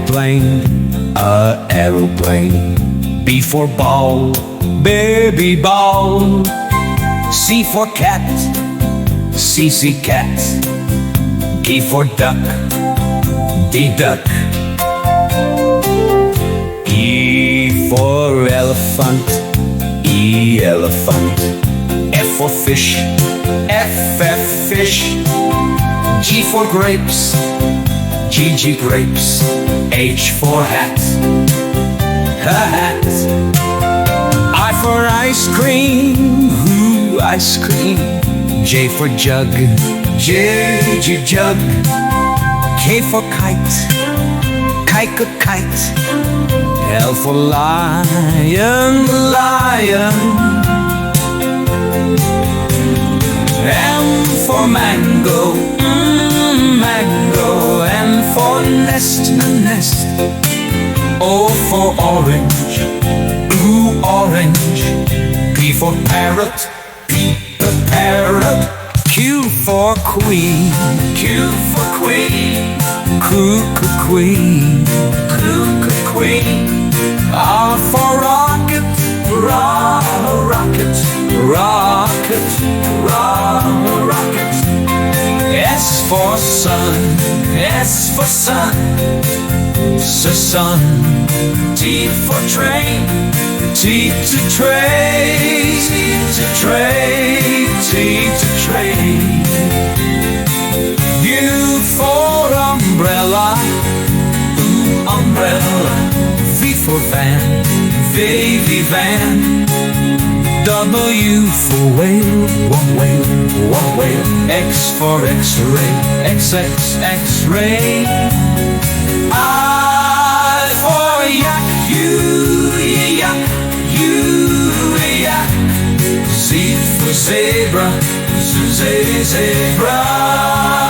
aeroplane, aeroplane. B for ball, baby ball. C for cat, C cat. D for duck, D duck. E for elephant, E elephant. F for fish, F fish. G for grapes, G grapes. H for hat, hat. I for ice cream, ice cream. J for jug, J jug. K for kite, kite. L for lion, lion. M for mango, mango. N for nest, nest. O for orange, orange. P for parrot, parrot. Q for queen, Q for queen. Queen, queen. R for rocket, rocket, rocket. S for sun, S for sun, sun. T for train, T to train, T to train. U for umbrella, umbrella. V for van, V van. W for whale, one whale. X for x-ray, X-ray. I for yak, yak. Z for zebra, zebra.